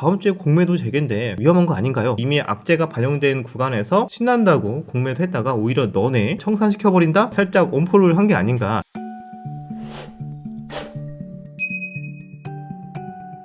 다음 주에 공매도 재개인데 위험한 거 아닌가요? 이미 악재가 반영된 구간에서 신난다고 공매도 했다가 오히려 너네 청산시켜버린다? 살짝 엄포를 한 게 아닌가.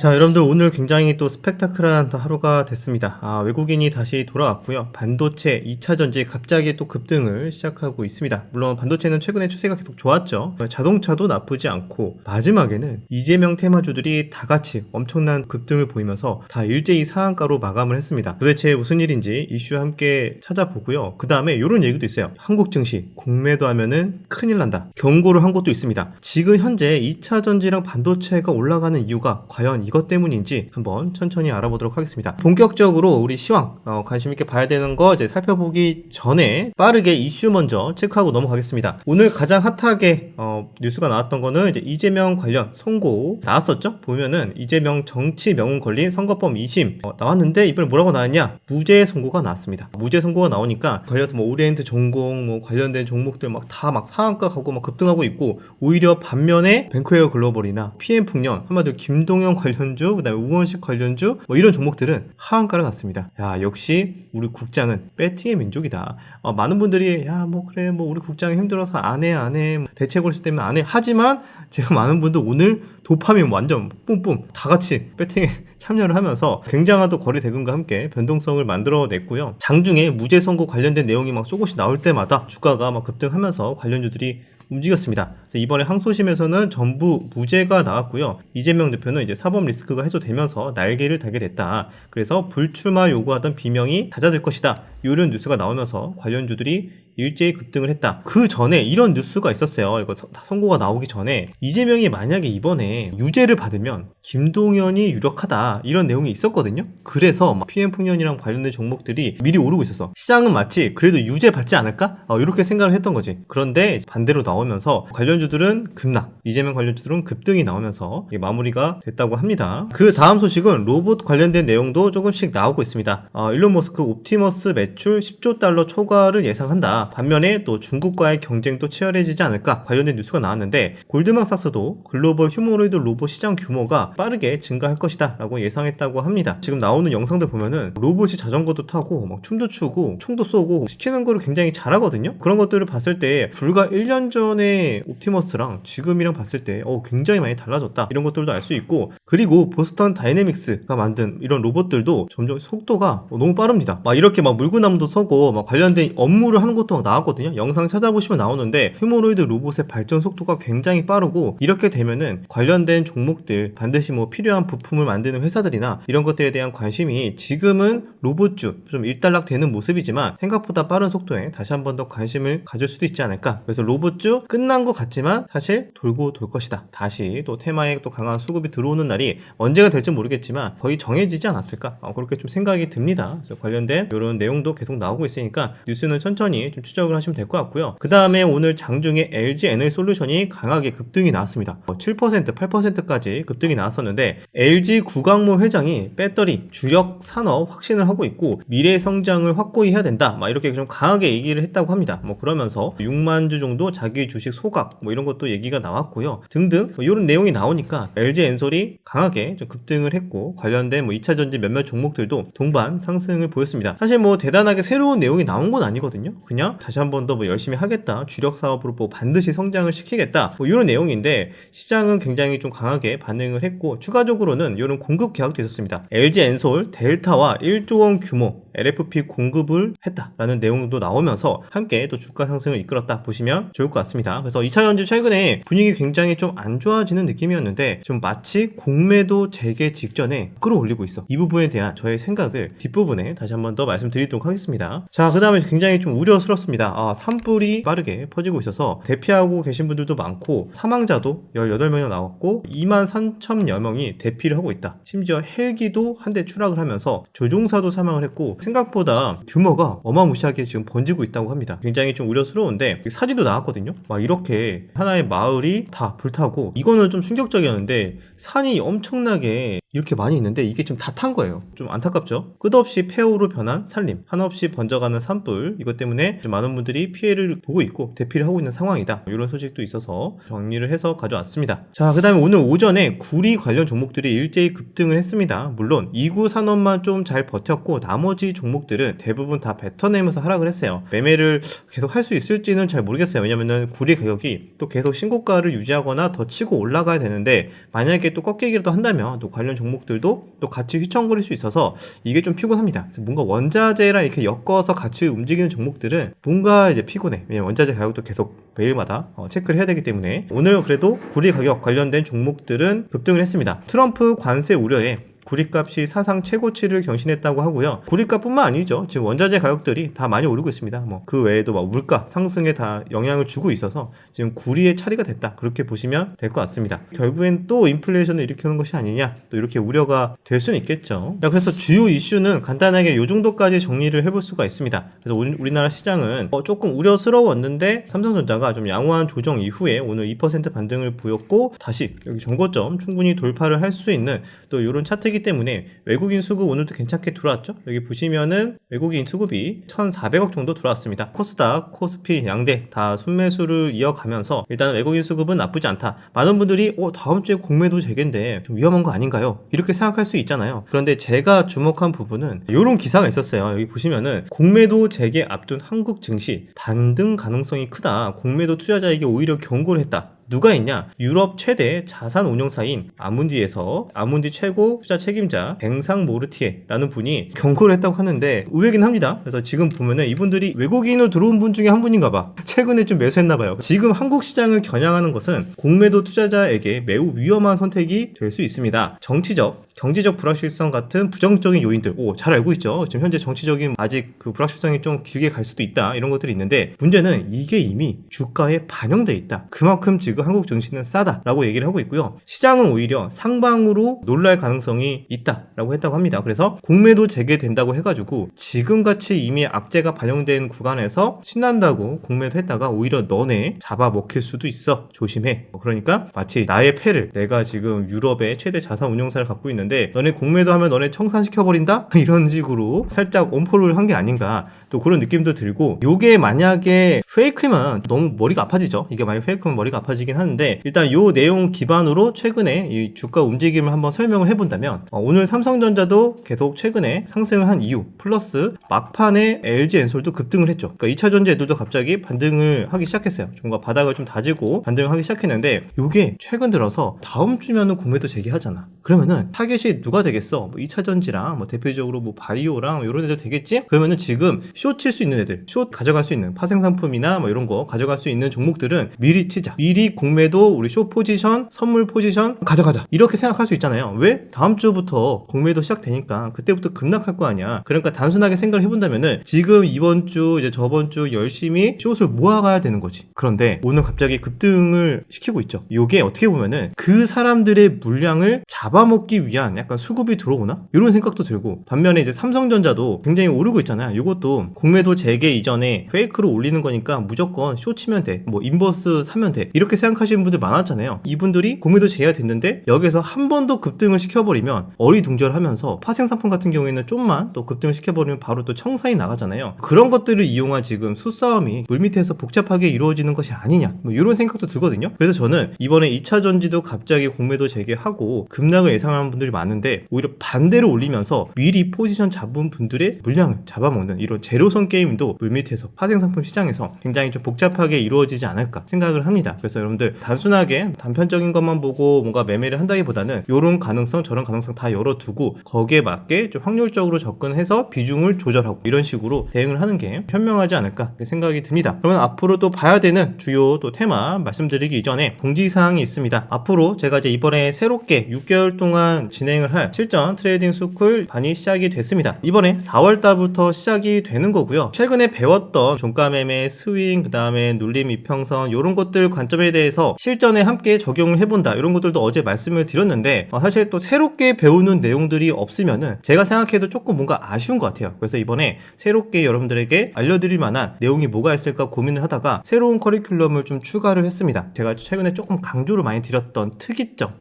자, 여러분들 오늘 굉장히 또 스펙타클한 하루가 됐습니다. 외국인이 다시 돌아왔고요. 반도체 2차 전지 갑자기 또 급등을 시작하고 있습니다. 물론 반도체는 최근에 추세가 계속 좋았죠. 자동차도 나쁘지 않고 마지막에는 이재명 테마주들이 다 같이 엄청난 급등을 보이면서 다 일제히 상한가로 마감을 했습니다. 도대체 무슨 일인지 이슈 함께 찾아보고요. 그 다음에 이런 얘기도 있어요. 한국 증시 공매도 하면은 큰일 난다. 경고를 한 것도 있습니다. 지금 현재 2차 전지랑 반도체가 올라가는 이유가 과연 이것 때문인지 한번 천천히 알아보도록 하겠습니다. 본격적으로 우리 시황 관심 있게 봐야 되는 거 이제 살펴보기 전에 빠르게 이슈 먼저 체크하고 넘어가겠습니다. 오늘 가장 핫하게 뉴스가 나왔던 거는 이제 이재명 관련 선고 나왔었죠. 보면은 이재명 정치 명운 걸린 선거법 2심 나왔는데 이번에 뭐라고 나왔냐? 무죄 선고가 나왔습니다. 무죄 선고가 나오니까 관련해서 뭐 오리엔트 전공 관련된 종목들 막 다 막 상한가 가고 막 급등하고 있고, 오히려 반면에 뱅크웨어 글로벌이나 PM풍년, 한마디로 김동연 관련주, 그다음에 우원식 관련주 이런 종목들은 하한가를 갔습니다. 야, 역시 우리 국장은 배팅의 민족이다. 많은 분들이 야 뭐 그래 뭐 우리 국장이 힘들어서 안 해 대체고리수 때문에 안 해 하지만 제가 많은 분들 오늘 도파민 완전 뿜뿜 다 같이 배팅에 참여를 하면서 굉장한 또 거래 대금과 함께 변동성을 만들어냈고요. 장중에 무죄 선고 관련된 내용이 막 조금씩 나올 때마다 주가가 막 급등하면서 관련주들이 움직였습니다. 그래서 이번에 항소심에서는 전부 무죄가 나왔고요. 이재명 대표는 이제 사법 리스크가 해소되면서 날개를 달게 됐다. 그래서 불출마 요구하던 비명이 잦아들 것이다. 이런 뉴스가 나오면서 관련주들이 일제히 급등을 했다. 그 전에 이런 뉴스가 있었어요. 이거 선고가 나오기 전에 이재명이 만약에 이번에 유죄를 받으면 김동연이 유력하다, 이런 내용이 있었거든요. 그래서 막 PM풍년이랑 관련된 종목들이 미리 오르고 있었어. 시장은 마치 그래도 유죄 받지 않을까? 이렇게 생각을 했던 거지. 그런데 반대로 나오면서 관련주들은 급락, 이재명 관련주들은 급등이 나오면서 이게 마무리가 됐다고 합니다. 그 다음 소식은 로봇 관련된 내용도 조금씩 나오고 있습니다. 일론 머스크 옵티머스 매출 10조 달러 초과를 예상한다. 반면에 또 중국과의 경쟁도 치열해지지 않을까 관련된 뉴스가 나왔는데, 골드만삭스도 글로벌 휴머노이드 로봇 시장 규모가 빠르게 증가할 것이다 라고 예상했다고 합니다. 지금 나오는 영상들 보면은 로봇이 자전거도 타고 막 춤도 추고 총도 쏘고 시키는 거를 굉장히 잘하거든요. 그런 것들을 봤을 때 불과 1년 전에 옵티머스랑 지금이랑 봤을 때 굉장히 많이 달라졌다, 이런 것들도 알 수 있고, 그리고 보스턴 다이내믹스가 만든 이런 로봇들도 점점 속도가 너무 빠릅니다. 막 이렇게 막 물구나무도 서고 막 관련된 업무를 하는 것도 막 나왔거든요. 영상 찾아보시면 나오는데 휴머노이드 로봇의 발전 속도가 굉장히 빠르고, 이렇게 되면은 관련된 종목들 반드시 뭐 필요한 부품을 만드는 회사들이나 이런 것들에 대한 관심이 지금은 로봇주 좀 일단락되는 모습이지만 생각보다 빠른 속도에 다시 한 번 더 관심을 가질 수도 있지 않을까. 그래서 로봇주 끝난 것 같지만 사실 돌고 돌 것이다. 다시 또 테마에 또 강한 수급이 들어오는 날이 언제가 될지 모르겠지만 거의 정해지지 않았을까, 그렇게 좀 생각이 듭니다. 그래서 관련된 이런 내용도 계속 나오고 있으니까 뉴스는 천천히 좀 추적을 하시면 될 것 같고요. 그 다음에 오늘 장중에 LG 에너지솔루션이 강하게 급등이 나왔습니다. 7%, 8%까지 급등이 나왔었는데, LG 구광모 회장이 배터리 주력 산업 확신을 하고 있고 미래 성장을 확고히 해야 된다, 이렇게 좀 강하게 얘기를 했다고 합니다. 그러면서 6만 주 정도 자기 주식 소각 이런 것도 얘기가 나왔고요. 등등 이런 내용이 나오니까 LG 엔솔이 강하게 좀 급등을 했고, 관련된 2차 전지 몇몇 종목들도 동반 상승을 보였습니다. 사실 대단하게 새로운 내용이 나온 건 아니거든요. 그냥 다시 한 번 더 열심히 하겠다, 주력 사업으로 반드시 성장을 시키겠다, 이런 내용인데 시장은 굉장히 좀 강하게 반응을 했고, 추가적으로는 이런 공급 계약도 있었습니다. LG 엔솔 델타와 1조 원 규모 LFP 공급을 했다라는 내용도 나오면서 함께 또 주가 상승을 이끌었다 보시면 좋을 것 같습니다. 그래서 2차 전지 최근에 분위기 굉장히 좀 안 좋아지는 느낌이었는데 좀 마치 공매도 재개 직전에 끌어올리고 있어. 이 부분에 대한 저의 생각을 뒷부분에 다시 한 번 더 말씀드리도록 하겠습니다. 자, 그 다음에 굉장히 좀 우려스럽습니다. 산불이 빠르게 퍼지고 있어서 대피하고 계신 분들도 많고, 사망자도 18명이나 나왔고 2만 3천여 명이 대피를 하고 있다. 심지어 헬기도 한 대 추락을 하면서 조종사도 사망을 했고, 생각보다 규모가 어마무시하게 지금 번지고 있다고 합니다. 굉장히 좀 우려스러운데 사진도 나왔거든요. 막 이렇게 하나의 마을이 다 불타고, 이거는 좀 충격적이었는데 산이 엄청나게 이렇게 많이 있는데 이게 지금 다 탄 거예요. 좀 안타깝죠? 끝없이 폐호로 변한 산림, 한없이 번져가는 산불, 이것 때문에 좀 많은 분들이 피해를 보고 있고 대피를 하고 있는 상황이다. 이런 소식도 있어서 정리를 해서 가져왔습니다. 자, 그 다음에 오늘 오전에 구리 관련 종목들이 일제히 급등을 했습니다. 물론 2구 산업만 좀 잘 버텼고 나머지 종목들은 대부분 다 뱉어내면서 하락을 했어요. 매매를 계속 할 수 있을지는 잘 모르겠어요. 왜냐면은 구리 가격이 또 계속 신고가를 유지하거나 더 치고 올라가야 되는데 만약에 또 꺾이기라도 한다면 또 관련 종목들도 또 같이 휘청거릴 수 있어서 이게 좀 피곤합니다. 그래서 뭔가 원자재랑 이렇게 엮어서 같이 움직이는 종목들은 뭔가 이제 피곤해. 왜냐면 원자재 가격도 계속 매일마다 체크를 해야 되기 때문에 오늘 그래도 구리 가격 관련된 종목들은 급등을 했습니다. 트럼프 관세 우려에 구리값이 사상 최고치를 경신했다고 하고요. 구리값뿐만 아니죠. 지금 원자재 가격들이 다 많이 오르고 있습니다. 뭐 그 외에도 막 물가 상승에 다 영향을 주고 있어서 지금 구리의 차례가 됐다. 그렇게 보시면 될 것 같습니다. 결국엔 또 인플레이션을 일으키는 것이 아니냐. 또 이렇게 우려가 될 수는 있겠죠. 자, 그래서 주요 이슈는 간단하게 이 정도까지 정리를 해볼 수가 있습니다. 그래서 우리나라 시장은 조금 우려스러웠는데 삼성전자가 좀 양호한 조정 이후에 오늘 2% 반등을 보였고 다시 여기 정고점 충분히 돌파를 할 수 있는 또 이런 차트이기 때문에 외국인 수급 오늘도 괜찮게 들어왔죠. 여기 보시면은 외국인 수급이 1,400억 정도 들어왔습니다. 코스닥, 코스피 양대 다 순매수를 이어가면서 일단 외국인 수급은 나쁘지 않다. 많은 분들이 다음 주에 공매도 재개인데 좀 위험한 거 아닌가요? 이렇게 생각할 수 있잖아요. 그런데 제가 주목한 부분은 이런 기사가 있었어요. 여기 보시면은 공매도 재개 앞둔 한국 증시 반등 가능성이 크다. 공매도 투자자에게 오히려 경고를 했다. 누가 있냐? 유럽 최대 자산 운용사인 아문디에서 아문디 최고 투자 책임자 뱅상 모르티에라는 분이 경고를 했다고 하는데 의외긴 합니다. 그래서 지금 보면은 이분들이 외국인으로 들어온 분 중에 한 분인가 봐. 최근에 좀 매수했나 봐요. 지금 한국 시장을 겨냥하는 것은 공매도 투자자에게 매우 위험한 선택이 될 수 있습니다. 정치적, 경제적 불확실성 같은 부정적인 요인들 잘 알고 있죠. 지금 현재 정치적인 아직 그 불확실성이 좀 길게 갈 수도 있다. 이런 것들이 있는데 문제는 이게 이미 주가에 반영돼 있다. 그만큼 지금 한국 증시는 싸다라고 얘기를 하고 있고요. 시장은 오히려 상방으로 놀랄 가능성이 있다라고 했다고 합니다. 그래서 공매도 재개된다고 해가지고 지금같이 이미 악재가 반영된 구간에서 신난다고 공매도 했다가 오히려 너네 잡아먹힐 수도 있어. 조심해. 그러니까 마치 나의 패를 내가 지금 유럽의 최대 자산 운용사를 갖고 있는데 너네 공매도 하면 너네 청산시켜버린다? 이런 식으로 살짝 엄포를 한 게 아닌가 또 그런 느낌도 들고 요게 만약에 페이크면 너무 머리가 아파지죠. 이게 만약 페이크면 머리가 아파지긴 하는데 일단 요 내용 기반으로 최근에 이 주가 움직임을 한번 설명을 해본다면 오늘 삼성전자도 계속 최근에 상승을 한 이유 플러스 막판에 LG엔솔도 급등을 했죠. 그러니까 2차전지 애들도 갑자기 반등을 하기 시작했어요. 뭔가 바닥을 좀 다지고 반등을 하기 시작했는데 요게 최근 들어서 다음 주면은 공매도 재개하잖아. 그러면은 타겟이 누가 되겠어? 뭐 2차전지랑 뭐 대표적으로 뭐 바이오랑 이런 애들 되겠지? 그러면은 지금 숏 칠 수 있는 애들, 숏 가져갈 수 있는 파생상품이나 뭐 이런 거 가져갈 수 있는 종목들은 미리 치자. 미리 공매도 우리 숏 포지션, 선물 포지션 가져가자. 이렇게 생각할 수 있잖아요. 왜? 다음 주부터 공매도 시작되니까 그때부터 급락할 거 아니야. 그러니까 단순하게 생각을 해본다면은 지금 이번 주 이제 저번 주 열심히 숏을 모아가야 되는 거지. 그런데 오늘 갑자기 급등을 시키고 있죠. 요게 어떻게 보면은 그 사람들의 물량을 잡아먹기 위한 약간 수급이 들어오나? 이런 생각도 들고 반면에 이제 삼성전자도 굉장히 오르고 있잖아요. 이것도 공매도 재개 이전에 페이크로 올리는 거니까 무조건 숏 치면 돼. 뭐 인버스 사면 돼. 이렇게 생각하시는 분들 많았잖아요. 이분들이 공매도 재개가 됐는데 여기서 한 번 더 급등을 시켜버리면 어리둥절하면서 파생상품 같은 경우에는 좀만 또 급등을 시켜버리면 바로 또 청산이 나가잖아요. 그런 것들을 이용한 지금 수싸움이 물밑에서 복잡하게 이루어지는 것이 아니냐 뭐 이런 생각도 들거든요. 그래서 저는 이번에 2차전지도 갑자기 공매도 재개하고 급락을 예상하는 분들이 많은데 오히려 반대로 올리면서 미리 포지션 잡은 분들의 물량을 잡아먹는 이런 제로선 게임도 물밑에서 파생상품 시장에서 굉장히 좀 복잡하게 이루어지지 않을까 생각을 합니다. 그래서 여러분들 단순하게 단편적인 것만 보고 뭔가 매매를 한다기보다는 이런 가능성 저런 가능성 다 열어두고 거기에 맞게 좀 확률적으로 접근해서 비중을 조절하고 이런 식으로 대응을 하는 게 현명하지 않을까 생각이 듭니다. 그러면 앞으로 또 봐야 되는 주요 또 테마 말씀드리기 이전에 공지사항이 있습니다. 앞으로 제가 이제 이번에 새롭게 6개월 동안 진행을 할 실전 트레이딩 스쿨 반이 시작이 됐습니다. 이번에 4월달부터 시작이 되는 거고요. 최근에 배웠던 종가 매매, 스윙, 그 다음에 눌림 이평선 이런 것들 관점에 대해서 실전에 함께 적용을 해본다. 이런 것들도 어제 말씀을 드렸는데 사실 또 새롭게 배우는 내용들이 없으면은 제가 생각해도 조금 뭔가 아쉬운 것 같아요. 그래서 이번에 새롭게 여러분들에게 알려드릴 만한 내용이 뭐가 있을까 고민을 하다가 새로운 커리큘럼을 좀 추가를 했습니다. 제가 최근에 조금 강조를 많이 드렸던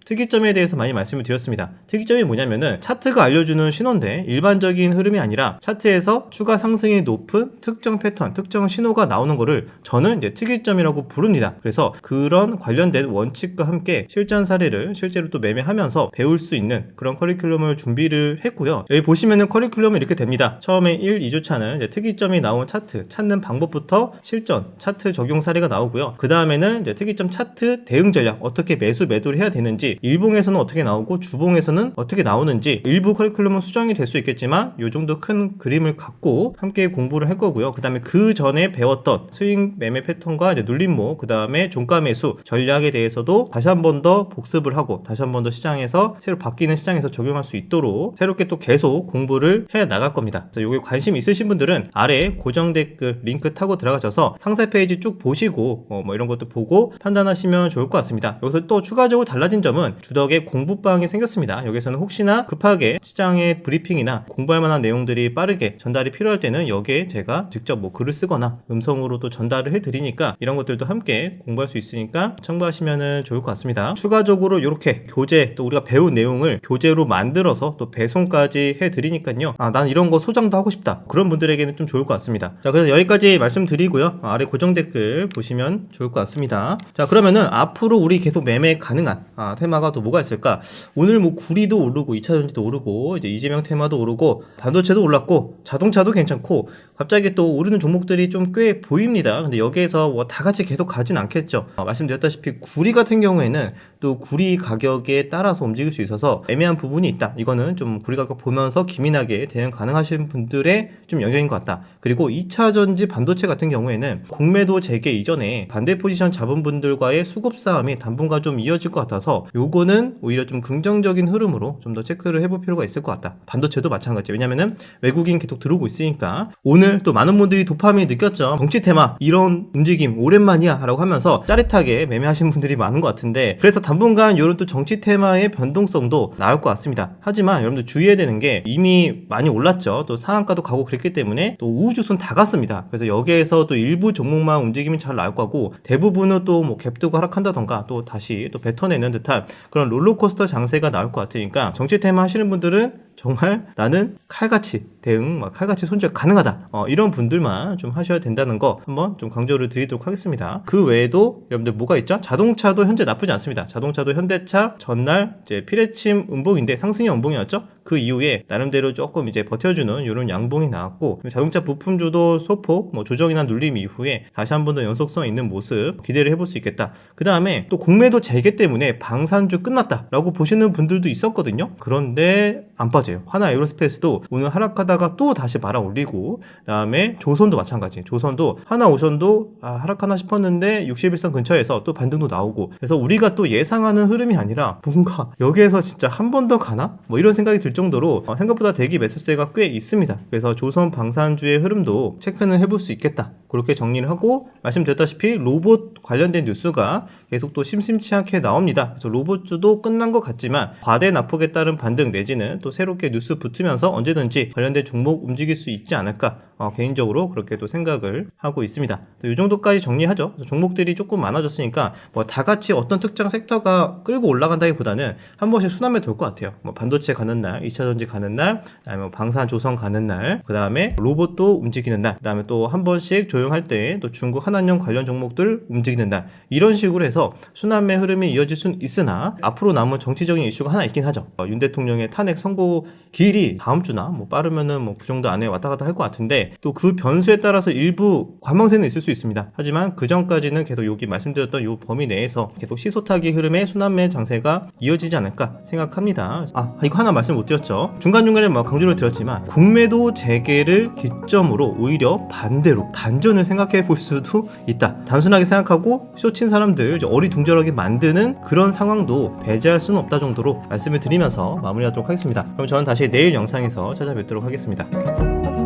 특이점에 대해서 많이 말씀을 드렸습니다. 특이점이 뭐냐면은 차트가 알려주는 신호인데 일반적인 흐름이 아니라 차트에서 추가 상승이 높은 특정 패턴, 특정 신호가 나오는 거를 저는 이제 특이점이라고 부릅니다. 그래서 그런 관련된 원칙과 함께 실전 사례를 실제로 또 매매하면서 배울 수 있는 그런 커리큘럼을 준비를 했고요. 여기 보시면은 커리큘럼이 이렇게 됩니다. 처음에 1, 2주차는 이제 특이점이 나온 차트 찾는 방법부터 실전 차트 적용 사례가 나오고요. 그 다음에는 이제 특이점 차트 대응 전략, 어떻게 매수 매도를 해야 되는지, 일봉에서는 어떻게 나오고 주봉에서는 어떻게 나오는지, 일부 커리큘럼은 수정이 될 수 있겠지만 이 정도 큰 그림을 갖고 함께 공부를 할 거고요. 그 다음에 그 전에 배웠던 스윙 매매 패턴과 이제 눌림목, 그 다음에 종가 매수 전략에 대해서도 다시 한 번 더 복습을 하고 다시 한 번 더 시장에서 새로 바뀌는 시장에서 적용할 수 있도록 새롭게 또 계속 공부를 해 나갈 겁니다. 그래서 요게 관심 있으신 분들은 아래 고정 댓글 링크 타고 들어가셔서 상세 페이지 쭉 보시고 뭐 이런 것도 보고 판단하시면 좋을 것 같습니다. 여기서 또 추가적으로 달라진 점은 주덕에 공부방이 생겼습니다. 여기서는 혹시나 급하게 시장의 브리핑이나 공부할 만한 내용들이 빠르게 전달이 필요할 때는 여기에 제가 직접 뭐 글을 쓰거나 음성으로 또 전달을 해드리니까 이런 것들도 함께 공부할 수 있으니까 참고하시면 좋을 것 같습니다. 추가적으로 이렇게 교재, 또 우리가 배운 내용을 교재로 만들어서 또 배송까지 해드리니까요. 난 이런 거 소장도 하고 싶다, 그런 분들에게는 좀 좋을 것 같습니다. 자, 그래서 여기까지 말씀드리고요. 아래 고정 댓글 보시면 좋을 것 같습니다. 자, 그러면은 앞으로 우리 계속 매매 가능한 테마가 또 뭐가 있을까? 오늘 뭐 구리도 오르고 2차전지도 오르고 이제 이재명 테마도 오르고 반도체도 올랐고 자동차도 괜찮고 갑자기 또 오르는 종목들이 좀 꽤 보입니다. 근데 여기에서 뭐 다 같이 계속 가진 않겠죠. 말씀드렸다시피 구리 같은 경우에는 또 구리 가격에 따라서 움직일 수 있어서 애매한 부분이 있다. 이거는 좀 구리 가격 보면서 기민하게 대응 가능하신 분들의 좀 영역인 것 같다. 그리고 2차전지 반도체 같은 경우에는 공매도 재개 이전에 반대 포지션 잡은 분들과의 수급 싸움이 당분간 좀 이어질 것 같아서 요거는 오히려 좀 긍정적인 흐름으로 좀 더 체크를 해볼 필요가 있을 것 같다. 반도체도 마찬가지. 왜냐면은 외국인 계속 들어오고 있으니까. 오늘 또 많은 분들이 도파민이 느꼈죠. 정치 테마 이런 움직임 오랜만이야 라고 하면서 짜릿하게 매매하신 분들이 많은 것 같은데, 그래서 당분간 이런 또 정치 테마의 변동성도 나올 것 같습니다. 하지만 여러분들 주의해야 되는 게 이미 많이 올랐죠. 또 상한가도 가고 그랬기 때문에 또 우후죽순 다 갔습니다. 그래서 여기에서 또 일부 종목만 움직임이 잘 나올 거고 대부분은 또 뭐 갭두고 하락한다던가 또 다시 또 뱉어내는 듯한 그런 롤러코스터 장세가 나올 것 같으니까 정치 테마 하시는 분들은 정말 나는 칼같이 대응, 칼같이 손절 가능하다, 이런 분들만 좀 하셔야 된다는 거 한번 좀 강조를 드리도록 하겠습니다. 그 외에도 여러분들 뭐가 있죠? 자동차도 현재 나쁘지 않습니다. 자동차도 현대차 전날 이제 피레침 음봉인데 상승이 음봉이었죠? 그 이후에 나름대로 조금 이제 버텨주는 이런 양봉이 나왔고, 자동차 부품주도 소폭 조정이나 눌림 이후에 다시 한 번 더 연속성 있는 모습 기대를 해볼 수 있겠다. 그 다음에 또 공매도 재개 때문에 방산주 끝났다 라고 보시는 분들도 있었거든요. 그런데 안 빠져요. 하나 에어로스페이스도 오늘 하락하다가 또 다시 말아 올리고, 그 다음에 조선도 마찬가지. 조선도 하나오션도 하락하나 싶었는데 61선 근처에서 또 반등도 나오고, 그래서 우리가 또 예상하는 흐름이 아니라 뭔가 여기에서 진짜 한 번 더 가나? 이런 생각이 들 정도로 생각보다 대기 매수세가 꽤 있습니다. 그래서 조선 방산주의 흐름도 체크는 해볼 수 있겠다. 그렇게 정리를 하고, 말씀드렸다시피 로봇 관련된 뉴스가 계속 또 심심치 않게 나옵니다. 그래서 로봇주도 끝난 것 같지만 과대 낙폭에 따른 반등 내지는 또 새롭게 뉴스 붙으면서 언제든지 관련된 종목 움직일 수 있지 않을까, 개인적으로 그렇게 또 생각을 하고 있습니다. 이 정도까지 정리하죠. 종목들이 조금 많아졌으니까 다 같이 어떤 특정 섹터가 끌고 올라간다기보다는 한 번씩 순환매 돌 것 같아요. 반도체 가는 날, 2차전지 가는 날, 그다음에 방산 조선 가는 날, 그 다음에 로봇도 움직이는 날, 그 다음에 또 한 번씩 조용할 때 또 중국 한한령 관련 종목들 움직이는 날, 이런 식으로 해서 순환매 흐름이 이어질 수는 있으나 앞으로 남은 정치적인 이슈가 하나 있긴 하죠. 윤 대통령의 탄핵 선고 기일이 다음 주나 빠르면은 그 정도 안에 왔다 갔다 할 것 같은데, 또 그 변수에 따라서 일부 관망세는 있을 수 있습니다. 하지만 그 전까지는 계속 여기 말씀드렸던 이 범위 내에서 계속 시소타기 흐름의 순환매 장세가 이어지지 않을까 생각합니다. 이거 하나 말씀 못 드렸죠. 중간중간에 강조를 드렸지만 공매도 재개를 기점으로 오히려 반대로 반전을 생각해 볼 수도 있다. 단순하게 생각하고 쇼친 사람들 어리둥절하게 만드는 그런 상황도 배제할 수는 없다 정도로 말씀을 드리면서 마무리하도록 하겠습니다. 그럼 저는 다시 내일 영상에서 찾아뵙도록 하겠습니다.